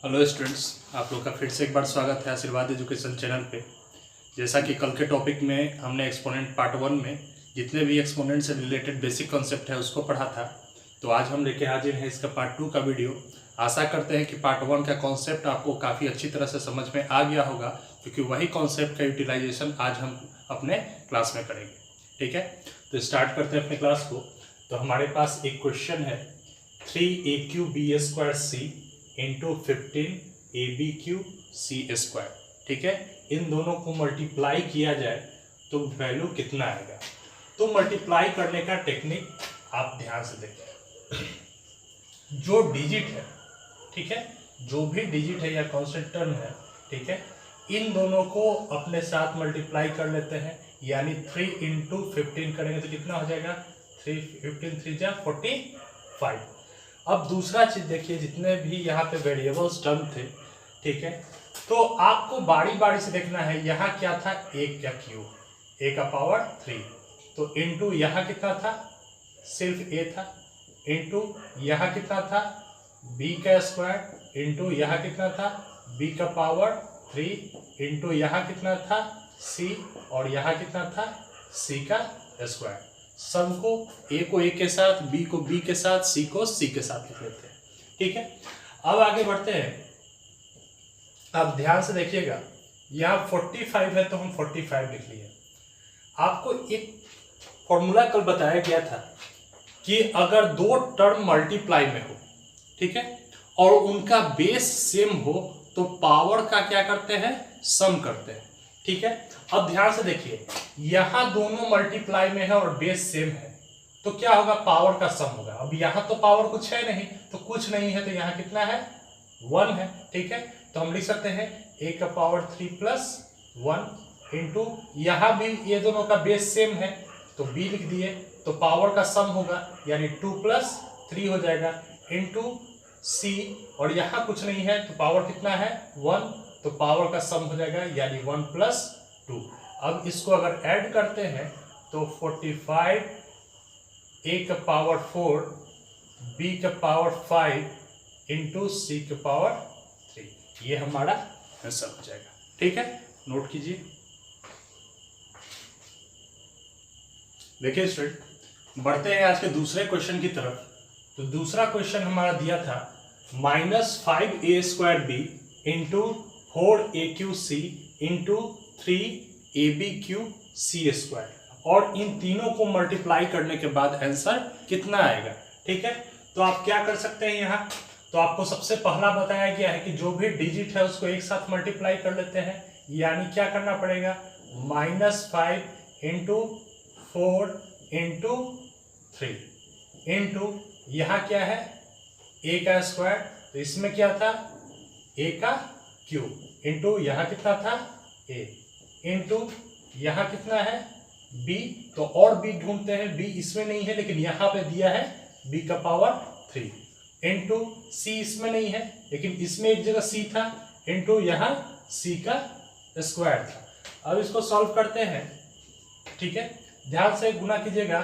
Hello students, आप लोग का फिर से एक बार स्वागत है आशीर्वाद एजुकेशन चैनल पे। जैसा कि कल के टॉपिक में हमने एक्सपोनेंट पार्ट 1 में जितने भी एक्सपोनेंट से रिलेटेड बेसिक कॉन्सेप्ट है उसको पढ़ा था, तो आज हम लेके हाजिर हैं इसका पार्ट 2 का वीडियो। आशा करते हैं कि पार्ट 1 का कॉन्सेप्ट आपको काफ़ी अच्छी तरह से समझ में आ गया होगा, क्योंकि वही कॉन्सेप्ट का यूटिलाइजेशन आज हम अपने क्लास में करेंगे। ठीक है, तो स्टार्ट करते हैं अपने क्लास को। तो हमारे पास एक क्वेश्चन है 3a3b² इंटू 15ab3c²। ठीक है, इन दोनों को मल्टीप्लाई किया जाए तो वैल्यू कितना आएगा। तो मल्टीप्लाई करने का टेक्निक आप ध्यान से देखिए। जो डिजिट है, ठीक है, जो भी डिजिट है या कांस्टेंट टर्म है, ठीक है, इन दोनों को अपने साथ मल्टीप्लाई कर लेते हैं, यानी 3 इंटू 15 करेंगे तो कितना हो जाएगा 3 15 3 जा 45। अब दूसरा चीज देखिए, जितने भी यहाँ पे वेरिएबल्स टर्म थे, ठीक है, तो आपको बारी बारी से देखना है। यहाँ क्या था, एक का क्यूब, a का पावर 3, तो इंटू यहाँ कितना था, सिर्फ a था, इंटू यहाँ कितना था b का स्क्वायर, इंटू यहाँ कितना था b का पावर 3, इंटू यहाँ कितना था c, और यहाँ कितना था c का स्क्वायर। सम को a को a के साथ, b को b के साथ, c को c के साथ लिख लेते हैं। ठीक है, अब आगे बढ़ते हैं। अब ध्यान से देखिएगा, यहाँ 45 है तो हम 45 लिख लिए। आपको एक फॉर्मूला कल बताया गया था कि अगर दो टर्म मल्टीप्लाई में हो, ठीक है, और उनका बेस सेम हो तो पावर का क्या करते हैं, सम करते हैं। ठीक है, अब ध्यान से देखिए, यहां दोनों मल्टीप्लाई में है और बेस सेम है, तो क्या होगा, पावर का सम होगा। अब यहां तो पावर कुछ है नहीं, तो कुछ नहीं है, तो यहां कितना है 1 है। ठीक है, तो हम लिख सकते हैं a का पावर 3 प्लस 1 इंटू, यहां भी ये दोनों का बेस सेम है तो b लिख दिए, तो पावर का सम होगा यानी 2 प्लस 3 हो जाएगा, इंटू c, और यहां कुछ नहीं है तो पावर कितना है 1, तो पावर का सम हो जाएगा यानी 1 प्लस 2। अब इसको अगर ऐड करते हैं तो 45 a का पावर 4 b का पावर 5 इंटू c का पावर 3, ये हमारा आंसर हो जाएगा। ठीक है, नोट कीजिए। देखिए स्टूडेंट, बढ़ते हैं आज के दूसरे क्वेश्चन की तरफ। तो दूसरा क्वेश्चन हमारा दिया था -5a² b into 4aq c into 3ab3c², और इन तीनों को मल्टीप्लाई करने के बाद आंसर कितना आएगा। ठीक है, तो आप क्या कर सकते हैं, यहाँ तो आपको सबसे पहला बताया गया है कि जो भी डिजिट है उसको एक साथ मल्टीप्लाई कर लेते हैं, यानी क्या करना पड़ेगा, -5 इंटू 4 इंटू 3 इंटू यहाँ क्या है a का स्क्वायर, तो इसमें क्या था a का क्यूब, इंटू यहाँ कितना था a, इंटू यहाँ कितना है b, तो और b ढूंढते हैं, b इसमें नहीं है लेकिन यहाँ पे दिया है b का पावर 3, इंटू c इसमें नहीं है लेकिन इसमें एक जगह c था, इंटू यहाँ c का स्क्वायर था। अब इसको सॉल्व करते हैं। ठीक है, ध्यान से गुना कीजिएगा,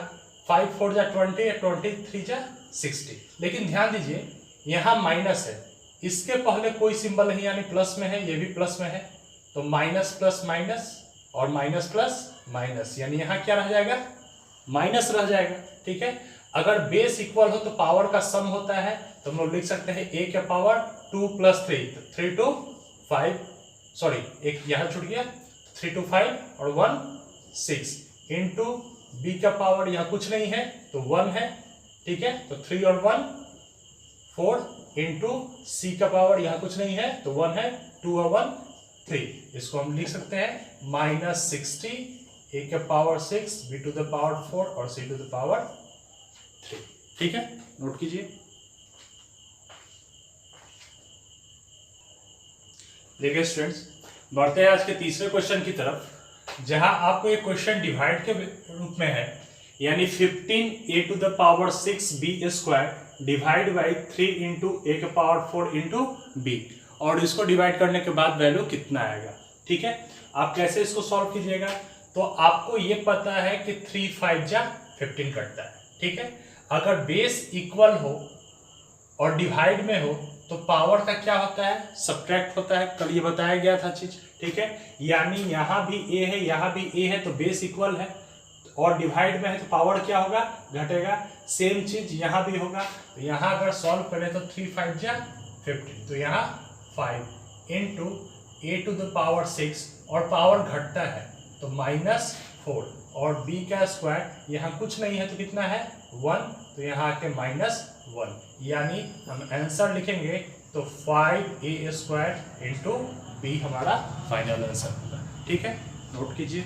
5 4 जा 20, 23 जा 60, लेकिन ध्यान दीजिए यहाँ माइनस है, इसके पहले कोई सिंबल नहीं यानी प्लस में है, ये भी प्लस में है, तो माइनस प्लस माइनस और माइनस प्लस माइनस, यानी यहाँ क्या रह जाएगा, माइनस रह जाएगा। ठीक है, अगर बेस इक्वल हो तो पावर का सम होता है, तो हम लोग लिख सकते हैं a का पावर 2 प्लस 3, 3 to 5, सॉरी एक यहाँ छूट गया, 3 to 5 और 1 6, इंटू b का पावर यहाँ कुछ नहीं है तो 1 है। ठीक है, तो 3 और 1 4, इंटू c का पावर यहाँ कुछ नहीं है तो 1 है, 2 और 1 3, इसको हम लिख सकते हैं -60 a का power 6, b to the power 4 और c टू द पावर 3। ठीक है, नोट कीजिए। देखिए स्टूडेंट्स, बढ़ते हैं आज के तीसरे क्वेश्चन की तरफ, जहां आपको एक क्वेश्चन डिवाइड के रूप में है, यानी 15a to the power 6b² divide by 3 into a का पावर 4 इंटू b, और इसको डिवाइड करने के बाद वैल्यू कितना आएगा। ठीक है, आप कैसे इसको सॉल्व कीजिएगा, तो आपको ये पता है कि 3 5 जा 15 कटता है। ठीक है, अगर बेस इक्वल हो और डिवाइड में हो तो पावर का क्या होता है, सब्ट्रैक्ट होता है, कल ये बताया गया था चीज, ठीक है। यानी यहाँ भी ए है, यहाँ भी ए है, तो बेस इक्वल है और डिवाइड में है तो पावर क्या होगा, घटेगा। सेम चीज यहाँ भी होगा, तो यहाँ अगर सॉल्व करें तो 3 5 जा 50, तो यहाँ 5 into a to the power 6 और पावर घटता है तो -4 और b का स्क्वायर यहाँ कुछ नहीं है तो कितना है 1, तो यहाँ आके -1, यानी हम आंसर लिखेंगे तो 5a² इंटू बी हमारा फाइनल आंसर होगा, ठीक है, नोट कीजिए।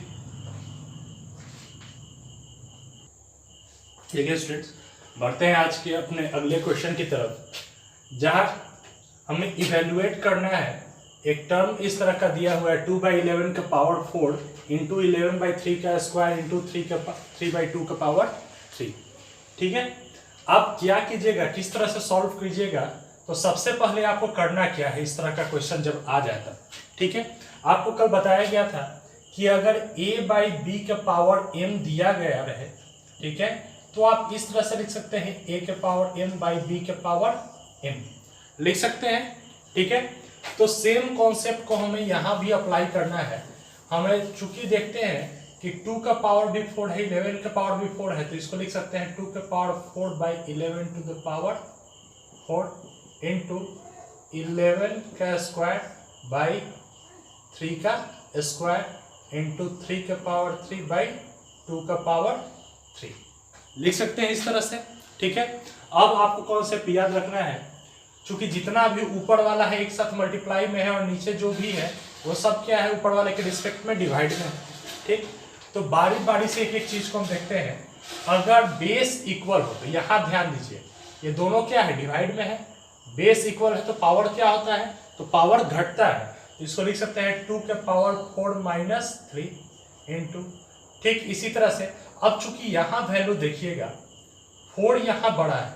ठीक है स्टूडेंट्स, बढ़ते हैं आज के अपने अगले क्वेश्चन की तरफ, जहाँ हमें इवेल्युएट करना है एक टर्म इस तरह का दिया हुआ है 2/11 का पावर 4 इंटू 11/3 का स्क्वायर इंटू 3/2 का पावर 3, ठीक है। आप क्या कीजिएगा, किस तरह से सॉल्व कीजिएगा, तो सबसे पहले आपको करना क्या है, इस तरह का क्वेश्चन जब आ जाता, ठीक है। आपको कल बताया गया था कि अगर a/b का पावर m दिया गया रहे, ठीक है, तो आप इस तरह से लिख सकते हैं a के पावर m/b के पावर m लिख सकते हैं, ठीक है। तो सेम कॉन्सेप्ट को हमें यहाँ भी अप्लाई करना है। हमें चूंकि देखते हैं कि 2 का पावर भी 4 है, 11 का पावर भी 4 है, तो इसको लिख सकते हैं 2 का power 4/11 to the power 4 into 11 का स्क्वायर बाई 3 का स्क्वायर इंटू 3 का पावर 3/2 का पावर 3 लिख सकते हैं इस तरह से, ठीक है। अब आपको कॉन्सेप्ट याद रखना है, चूंकि जितना भी ऊपर वाला है एक साथ मल्टीप्लाई में है और नीचे जो भी है वो सब क्या है, ऊपर वाले के रिस्पेक्ट में डिवाइड में है, ठीक। तो बारी बारी से एक एक चीज को हम देखते हैं। अगर बेस इक्वल हो, तो यहाँ ध्यान दीजिए, ये दोनों क्या है, डिवाइड में है, बेस इक्वल है तो पावर क्या होता है, तो पावर घटता है, तो इसको लिख सकते हैं 2 के पावर 4 - 3 इंटू, ठीक। इसी तरह से अब चूंकि यहाँ वैल्यू देखिएगा 4 यहाँ बड़ा है,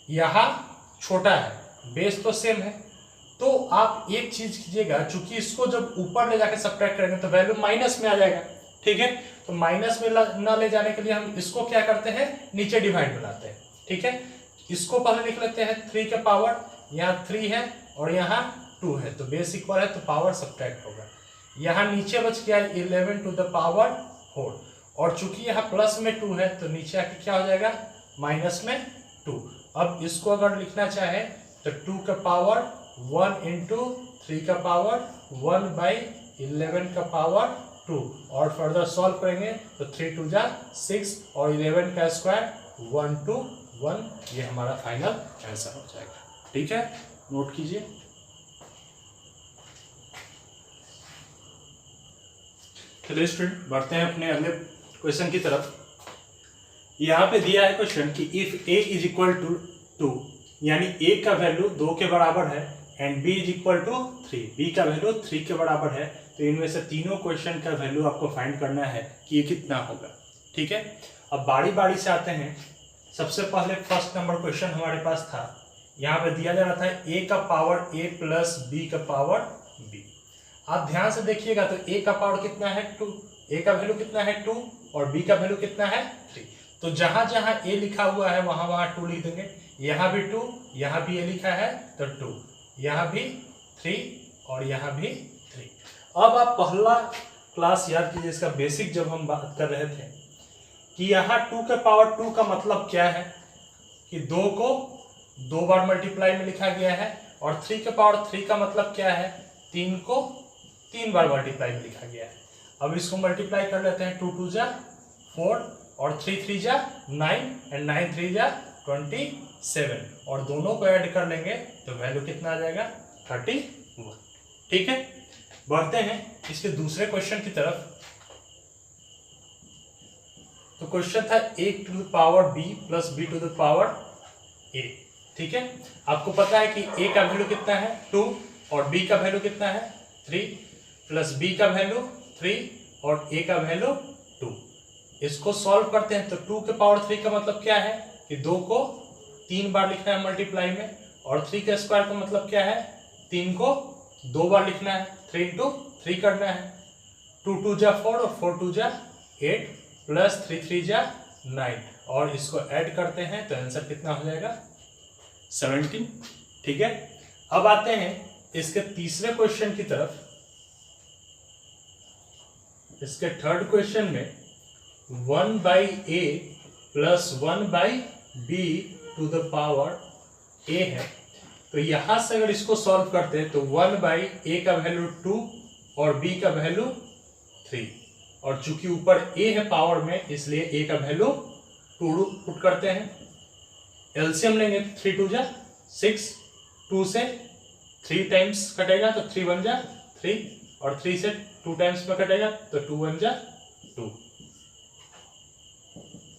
यहाँ छोटा है, बेस तो सेम है, तो आप एक चीज कीजिएगा, चूंकि इसको जब ऊपर ले जाके सब्ट्रैक्ट करेंगे तो वैल्यू माइनस में आ जाएगा, ठीक है। तो माइनस में न ले जाने के लिए हम इसको क्या करते हैं, नीचे डिवाइड बनाते हैं, ठीक है। इसको पहले लिख लेते हैं 3 के पावर, यहाँ 3 है और यहाँ 2 है, तो बेस इक्वल है तो पावर सब्ट्रैक्ट होगा। यहाँ नीचे बच गया 11 टू द पावर 4 और चूंकि यहाँ प्लस में 2 है तो नीचे आके क्या हो जाएगा, माइनस में 2। अब इसको अगर लिखना चाहे तो 2 का पावर 1 इंटू 3 का पावर 1/11 का पावर 2 और फर्दर सॉल्व करेंगे तो 3 2 जा 6 और 11 का स्क्वायर 1 2 1, ये हमारा फाइनल आंसर हो जाएगा, ठीक है, नोट कीजिए। चलिए स्टूडेंट, बढ़ते हैं अपने अगले क्वेश्चन की तरफ। यहाँ पे दिया है क्वेश्चन कि if a is equal to 2, यानी a का वैल्यू 2 के बराबर है and b is equal to 3, b का वैल्यू 3 के बराबर है, तो इनमें से तीनों क्वेश्चन का वैल्यू आपको फाइंड करना है कि ये कितना होगा, ठीक है। अब बारी बारी से आते हैं। सबसे पहले फर्स्ट नंबर क्वेश्चन हमारे पास था, यहाँ पे दिया जा रहा था a का पावर a प्लस b का पावर b। आप ध्यान से देखिएगा तो a का पावर कितना है 2, a का वैल्यू कितना है 2 और b का वैल्यू कितना है 3, तो जहां जहां a लिखा हुआ है वहां वहां 2 लिख देंगे। यहाँ भी 2, यहाँ भी a लिखा है तो 2, यहाँ भी 3 और यहाँ भी 3। अब आप पहला क्लास याद कीजिए, इसका बेसिक जब हम बात कर रहे थे कि यहाँ 2 के पावर 2 का मतलब क्या है कि 2 को 2 बार मल्टीप्लाई में लिखा गया है और 3 के पावर 3 का मतलब क्या है, 3 को 3 बार मल्टीप्लाई में लिखा गया है। अब इसको मल्टीप्लाई कर लेते हैं, 2 2 जा 4 और 3 3 जा 9 एंड 9 3 जा 27 और दोनों को ऐड कर लेंगे तो वैल्यू कितना आ जाएगा 31, ठीक है। बढ़ते हैं इसके दूसरे क्वेश्चन की तरफ। तो क्वेश्चन था a to the power b plus b to the power a, ठीक है। आपको पता है कि a का वैल्यू कितना है 2 और b का वैल्यू कितना है 3 प्लस b का वैल्यू 3 और a का वैल्यू 2। इसको सॉल्व करते हैं तो 2 के पावर 3 का मतलब क्या है कि 2 को 3 बार लिखना है मल्टीप्लाई में और 3 का स्क्वायर का मतलब क्या है 3 को 2 बार लिखना है, 3 इंटू 3 करना है। 2 2 जा 4 और 4 2 जा 8 प्लस 3 3 जा 9 और इसको ऐड करते हैं तो आंसर कितना हो जाएगा 17, ठीक है, अब आते हैं इसके तीसरे क्वेश्चन की तरफ। इसके थर्ड क्वेश्चन में 1/a plus 1/b to the power a है। तो यहां से अगर इसको सॉल्व करते हैं तो 1/a का वैल्यू 2 और b का वैल्यू 3, और चूंकि ऊपर a है पावर में इसलिए a का वैल्यू 2 पुट करते हैं। एलसीएम लेंगे 3 2 जा 6, 2 से 3 टाइम्स कटेगा तो 3 1 जा 3, और 3 से 2 टाइम्स में कटेगा तो 2 1 जा 2,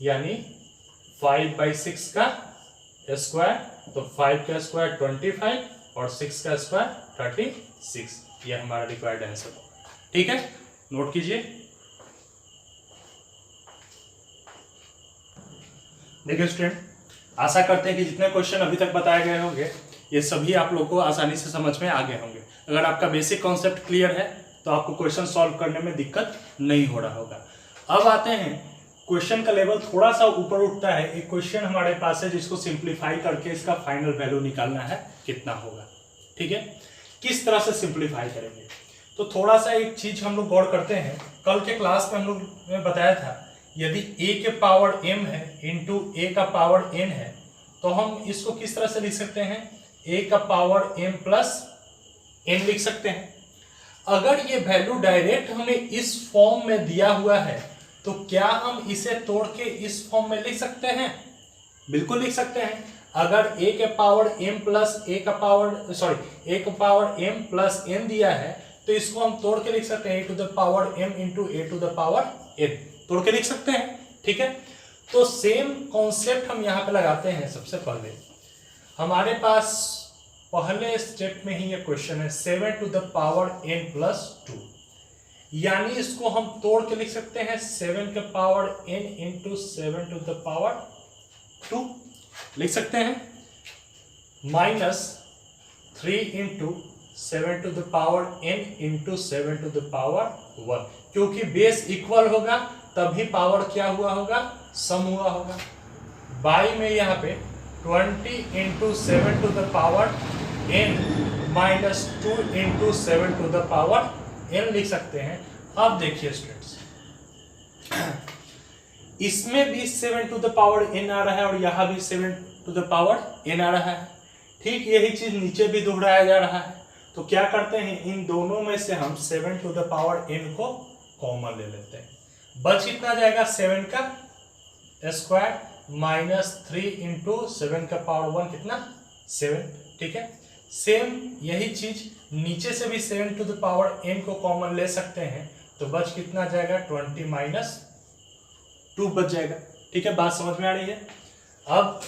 यानी 5/6 का स्क्वायर, तो 5 का स्क्वायर 25 और 6 का स्क्वायर 36, यह हमारा रिक्वायर्ड आंसर। ठीक है, नोट कीजिए। देखिए स्टूडेंट, आशा करते हैं कि जितने क्वेश्चन अभी तक बताए गए होंगे ये सभी आप लोग को आसानी से समझ में आ गए होंगे। अगर आपका बेसिक कॉन्सेप्ट क्लियर है तो आपको क्वेश्चन सॉल्व करने में दिक्कत नहीं हो रहा होगा। अब आते हैं क्वेश्चन का लेवल थोड़ा सा ऊपर उठता है। एक क्वेश्चन हमारे पास है जिसको सिंप्लीफाई करके इसका फाइनल वैल्यू निकालना है कितना होगा। ठीक है, किस तरह से सिंप्लीफाई करेंगे, तो थोड़ा सा एक चीज हम लोग गौर करते हैं। कल के क्लास में हम लोग ने बताया था यदि a के पावर m है इंटू a का पावर n है तो हम इसको किस तरह से लिख सकते हैं, a का पावर m प्लस n लिख सकते हैं। अगर ये वैल्यू डायरेक्ट हमें इस फॉर्म में दिया हुआ है तो क्या हम इसे तोड़ के इस फॉर्म में लिख सकते हैं? बिल्कुल लिख सकते हैं। अगर a के पावर m प्लस a का पावर m प्लस n दिया है तो इसको हम तोड़ के लिख सकते हैं a to the power m into a to the power n, तोड़ के लिख सकते हैं। ठीक है, तो सेम कॉन्सेप्ट हम यहाँ पे लगाते हैं। सबसे पहले हमारे पास पहले स्टेप में ही ये क्वेश्चन है 7 to the power n plus 2, यानी इसको हम तोड़ के लिख सकते हैं 7 के power n into 7 to the power 2 लिख सकते हैं, minus 3 into 7 to the power n into 7 to the power 1, क्योंकि बेस इक्वल होगा तभी पावर क्या हुआ होगा, सम हुआ होगा। बाई में यहाँ पे 20 into 7 to the power n minus 2 into 7 to the power n लिख सकते हैं। अब देखिए स्टूडेंट्स, इसमें भी 7 टू द पावर n आ रहा है और यहाँ भी 7 टू द पावर n आ रहा है। ठीक यही चीज नीचे भी दोहराया जा रहा है। तो क्या करते हैं, इन दोनों में से हम 7 टू द पावर n को कॉमन ले लेते हैं। बच कितना जाएगा, 7 का स्क्वायर माइनस 3 इंटू 7 का पावर 1 कितना 7। ठीक है, सेम यही चीज नीचे से भी 7 टू द पावर n को कॉमन ले सकते हैं। तो बच कितना जाएगा, 20 माइनस 2 बच जाएगा। ठीक है, बात समझ में आ रही है। अब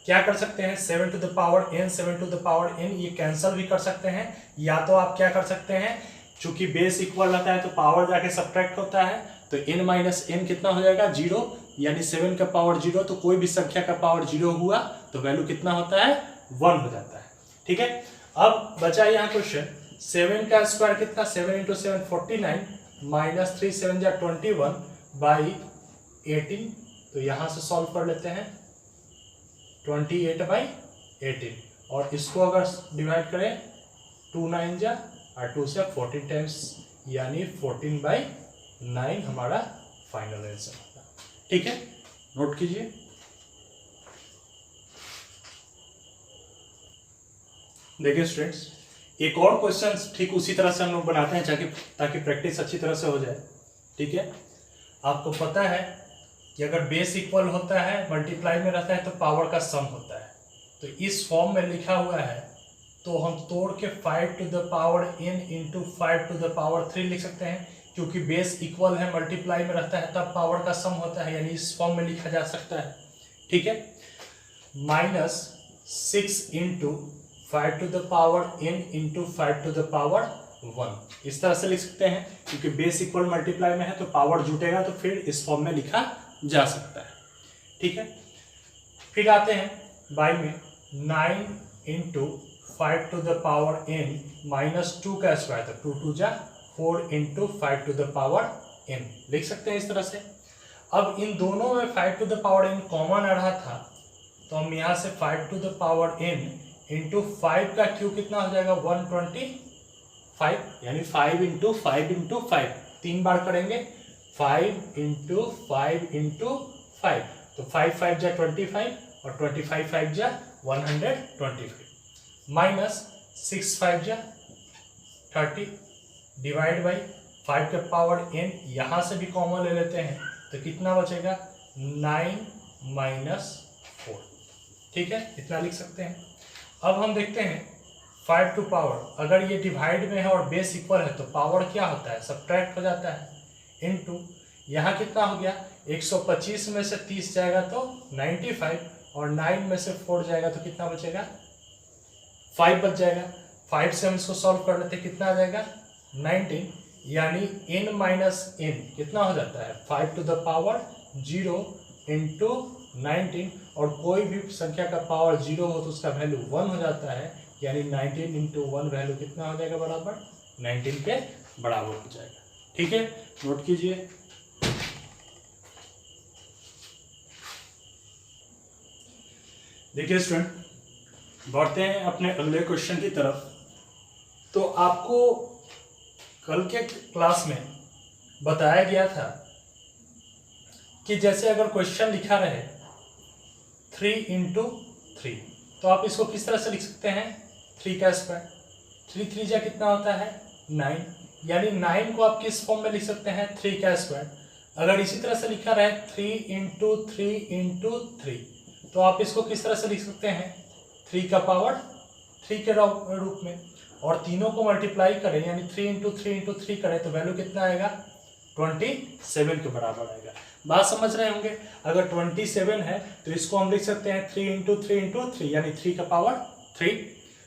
क्या कर सकते हैं, 7 to the power n 7 to the power n ये कैंसिल भी कर सकते हैं, या तो आप क्या कर सकते हैं, चूंकि बेस इक्वल रहता है तो पावर जाके सब्ट्रैक्ट होता है तो n माइनस n कितना हो जाएगा 0, यानी 7 का पावर 0, तो कोई भी संख्या का पावर 0 हुआ तो वैल्यू कितना होता है 1 हो जाता है। ठीक है, अब बचा यहाँ क्वेश्चन 7 का स्क्वायर कितना, 7 इंटू 7 49 माइनस 3 7 जा 21 बाई 18, तो यहाँ से सॉल्व कर लेते हैं 28 बाई 18, और इसको अगर डिवाइड करें 2 9 जा और 2 से 14 टाइम्स, यानी 14/9 हमारा फाइनल आंसर होगा। ठीक है, नोट कीजिए। देखिए स्टूडेंट्स, एक और क्वेश्चन ठीक उसी तरह से हम लोग बनाते हैं ताकि प्रैक्टिस अच्छी तरह से हो जाए। ठीक है, आपको पता है कि अगर बेस इक्वल होता है मल्टीप्लाई में रहता है तो पावर का सम होता है। तो इस फॉर्म में लिखा हुआ है तो हम तोड़ के 5 to the power n into 5 to the power 3 लिख सकते हैं, क्योंकि बेस इक्वल है मल्टीप्लाई में रहता है तब पावर का सम होता है, यानी इस फॉर्म में लिखा जा सकता है। ठीक है, minus 6 into 5 to the power n into 5 to the power 1, इस तरह से लिख सकते हैं, क्योंकि बेस इक्वल मल्टीप्लाई में है तो पावर जुटेगा तो फिर इस फॉर्म में लिखा जा सकता है। ठीक है, फिर आते हैं बाई में 9 into 5 to the power n minus 2 का स्क्वायर, तो 2 2 जा 4 into 5 to the power n लिख सकते हैं इस तरह से। अब इन दोनों में 5 to the power n common आ रहा था तो हम यहाँ से 5 to the power n into 5 का क्यू कितना हो जाएगा 125, यानी 5 इंटू 5 इंटू 5, 3 बार करेंगे 5 इंटू 5 इंटू 5, तो 5 5 जा 25 और 25 5 जा 125, माइनस 6 5 जा 30 डिवाइड बाई 5 के पावर n, यहाँ से भी कॉमन ले लेते हैं तो कितना बचेगा 9 माइनस 4, ठीक है, इतना लिख सकते हैं। अब हम देखते हैं 5 टू पावर, अगर ये डिवाइड में है और बेस इक्वल है तो पावर क्या होता है, सब्ट्रैक्ट हो जाता है, इनटू यहाँ कितना हो गया 125 में से 30 जाएगा तो 95 और 9 में से 4 जाएगा तो कितना बचेगा 5 बच जाएगा। 5 से हम इसको सॉल्व कर लेते कितना आ जाएगा 19, यानी n माइनस n कितना हो जाता है 5 टू द पावर 0 इंटू 19, और कोई भी संख्या का पावर 0 हो तो उसका वैल्यू 1 हो जाता है, यानी 19 इंटू 1 वैल्यू कितना हो जाएगा बराबर 19 के बराबर हो जाएगा, ठीक है, नोट कीजिए। देखिए स्टूडेंट, बढ़ते हैं अपने अगले क्वेश्चन की तरफ। तो आपको कल के क्लास में बताया गया था कि जैसे अगर क्वेश्चन लिखा रहे 3 इंटू 3, तो आप इसको किस तरह से लिख सकते हैं 3 का स्क्वायर, 3 3 जा कितना होता है 9, यानी 9 को आप किस फॉर्म में लिख सकते हैं 3 का स्क्वायर। अगर इसी तरह से लिखा रहे 3 इंटू 3 इंटू 3, तो आप इसको किस तरह से लिख सकते हैं 3 का पावर 3 के रूप में, और तीनों को मल्टीप्लाई करें यानी 3 इंटू 3 इंटू 3 करें तो वैल्यू कितना आएगा 27 के बराबर आएगा। बात समझ रहे होंगे, अगर 27 है तो इसको हम लिख सकते हैं 3 इंटू 3 इंटू 3 यानी 3 का पावर 3,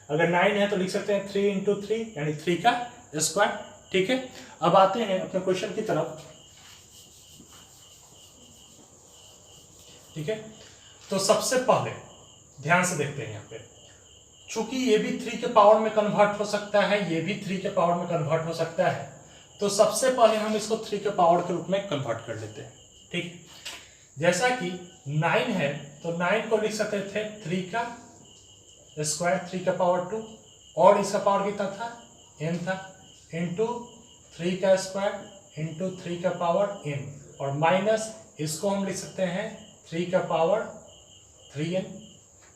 अगर 9 है तो लिख सकते हैं 3 इंटू 3 यानी 3 का स्क्वायर, ठीक है। अब आते हैं अपने क्वेश्चन की तरफ, ठीक है। तो सबसे पहले ध्यान से देखते हैं यहाँ पे, चूंकि ये भी 3 के पावर में कन्वर्ट हो सकता है, ये भी 3 के पावर में कन्वर्ट हो सकता है, तो सबसे पहले हम इसको 3 के पावर के रूप में कन्वर्ट कर लेते हैं, ठीक। जैसा कि 9 है तो 9 को लिख सकते थे 3 का स्क्वायर 3 का पावर 2, और इसका पावर कितना था n था, इंटू 3 का स्क्वायर इंटू 3 का पावर n, और माइनस इसको हम लिख सकते हैं 3 का पावर 3n।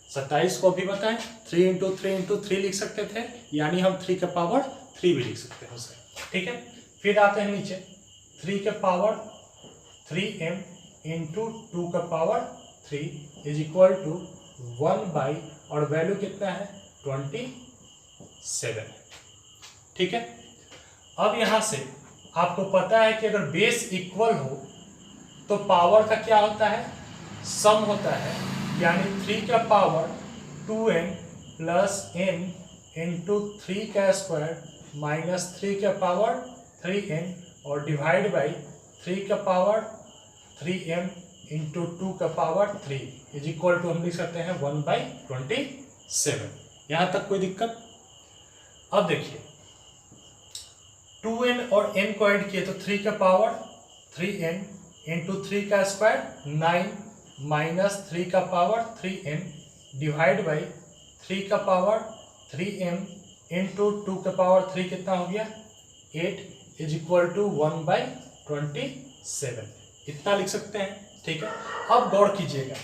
27 को भी बताएं 3 इंटू 3 इंटू 3 लिख सकते थे, यानी हम 3 का पावर 3 भी लिख सकते हैं उसे, ठीक है। फिर आते हैं नीचे 3 के पावर 3m इंटू 2 का power 3 is equal to 1 by, और वैल्यू कितना है 27, ठीक है। अब यहाँ से आपको पता है कि अगर बेस इक्वल हो तो पावर का क्या होता है सम होता है, यानी 3 का power 2n plus n into 3 का स्क्वायर माइनस 3 का पावर 3n, और डिवाइड बाई 3 का पावर 3m इंटू 2 का पावर 3 इज इक्वल टू हम लिख सकते हैं 1/27। यहाँ तक कोई दिक्कत? अब देखिए 2n और n को ऐड किए तो 3 का पावर 3n इंटू 3 का स्क्वायर 9 माइनस 3 का पावर 3n डिवाइड बाई 3 का पावर 3m इंटू 2 का पावर 3 कितना हो गया 8 इज इक्वल टू 1/27, इतना लिख सकते हैं, ठीक है। अब गौर कीजिएगा,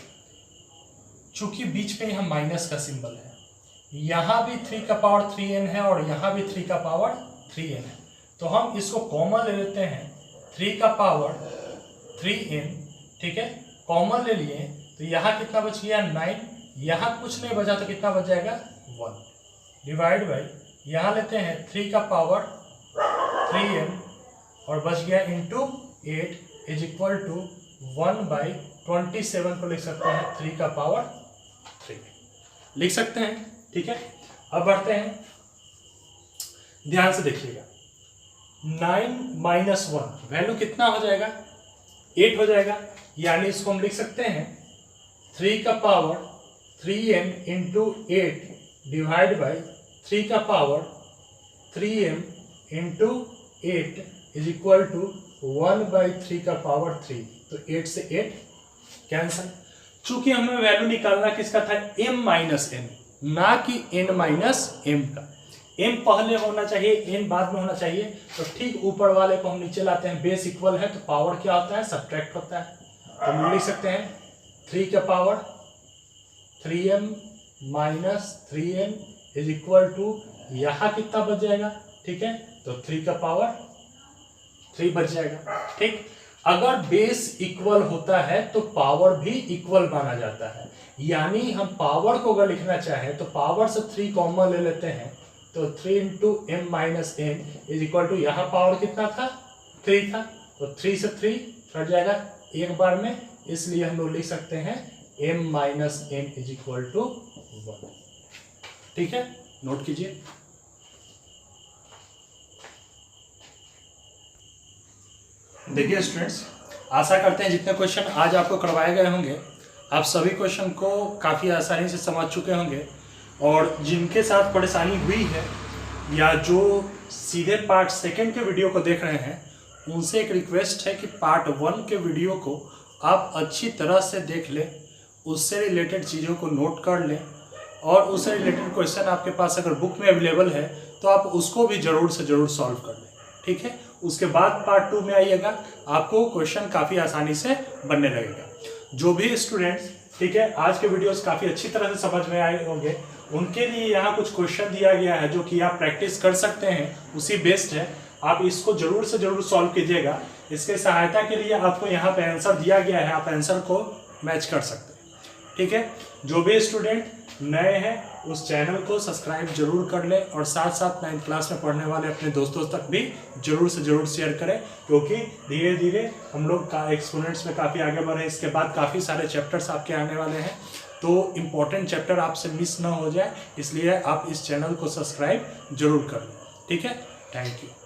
चूंकि बीच में यहाँ माइनस का सिंबल है, यहाँ भी 3 का पावर 3n है और यहाँ भी 3 का पावर 3n है, तो हम इसको कॉमन ले लेते हैं 3 का पावर 3n, ठीक है, कॉमन ले लिए तो यहाँ कितना बच गया 9, यहाँ कुछ नहीं बचा तो कितना बच जाएगा 1 डिवाइड बाई यहाँ लेते हैं 3 का पावर 3n और बच गया इंटू 8 इज इक्वल टू 1/27 को लिख सकते हैं 3 का पावर 3 लिख सकते हैं, ठीक है। अब बढ़ते हैं, ध्यान से देखिएगा 9 माइनस 1 वैल्यू कितना हो जाएगा 8 हो जाएगा, यानी इसको हम लिख सकते हैं 3 का power 3n into 8 divide by 3 का power 3m into 8 is equal to 1/3 का पावर 3, तो 8 से 8 कैंसल। चूंकि हमें वैल्यू निकालना किसका था m माइनस n, ना कि n माइनस m का। m पहले होना चाहिए, n बाद में होना चाहिए। तो ठीक ऊपर वाले को हम नीचे लाते हैं, बेस इक्वल है तो पावर क्या होता है, सब्ट्रैक्ट होता है। तो हम लिख सकते हैं 3 का power 3m minus 3n is equal to, यहाँ कितना बच जाएगा, ठीक है, तो 3 का पावर 3 बच जाएगा। ठीक, अगर बेस इक्वल होता है तो पावर भी इक्वल माना जाता है, यानी हम पावर को अगर लिखना चाहें तो पावर से 3 कॉमन ले लेते हैं, तो 3 into m minus n is equal to, यहाँ पावर कितना था, 3 था, तो 3 से 3 कट जाएगा एक बार में, इसलिए हम लोग लिख सकते हैं m minus n is equal to 1। ठीक है, नोट कीजिए। देखिए स्टूडेंट्स, आशा करते हैं जितने क्वेश्चन आज आपको करवाए गए होंगे आप सभी क्वेश्चन को काफ़ी आसानी से समझ चुके होंगे, और जिनके साथ परेशानी हुई है या जो सीधे पार्ट 2 के वीडियो को देख रहे हैं, उनसे एक रिक्वेस्ट है कि पार्ट 1 के वीडियो को आप अच्छी तरह से देख लें, उससे रिलेटेड चीज़ों को नोट कर लें, और उससे रिलेटेड क्वेश्चन आपके पास अगर बुक में अवेलेबल है तो आप उसको भी ज़रूर से ज़रूर सॉल्व कर लें। ठीक है, उसके बाद पार्ट 2 में आइएगा, आपको क्वेश्चन काफ़ी आसानी से बनने लगेगा। जो भी स्टूडेंट्स, ठीक है, आज के वीडियोस काफ़ी अच्छी तरह से समझ में आए होंगे, उनके लिए यहाँ कुछ क्वेश्चन दिया गया है जो कि आप प्रैक्टिस कर सकते हैं, उसी बेस्ड है। आप इसको जरूर से जरूर सॉल्व कीजिएगा। इसके सहायता के लिए आपको यहाँ पे आंसर दिया गया है, आप आंसर को मैच कर सकते हैं। ठीक है, जो भी स्टूडेंट नए हैं उस चैनल को सब्सक्राइब जरूर कर लें, और साथ साथ 9th क्लास में पढ़ने वाले अपने दोस्तों तक भी जरूर से जरूर शेयर करें, क्योंकि धीरे धीरे हम लोग का एक्सपोनेंट्स में काफ़ी आगे बढ़े। इसके बाद काफ़ी सारे चैप्टर्स आपके आने वाले हैं, तो इम्पोर्टेंट चैप्टर आपसे मिस ना हो जाए, इसलिए आप इस चैनल को सब्सक्राइब जरूर कर लें। ठीक है, थैंक यू।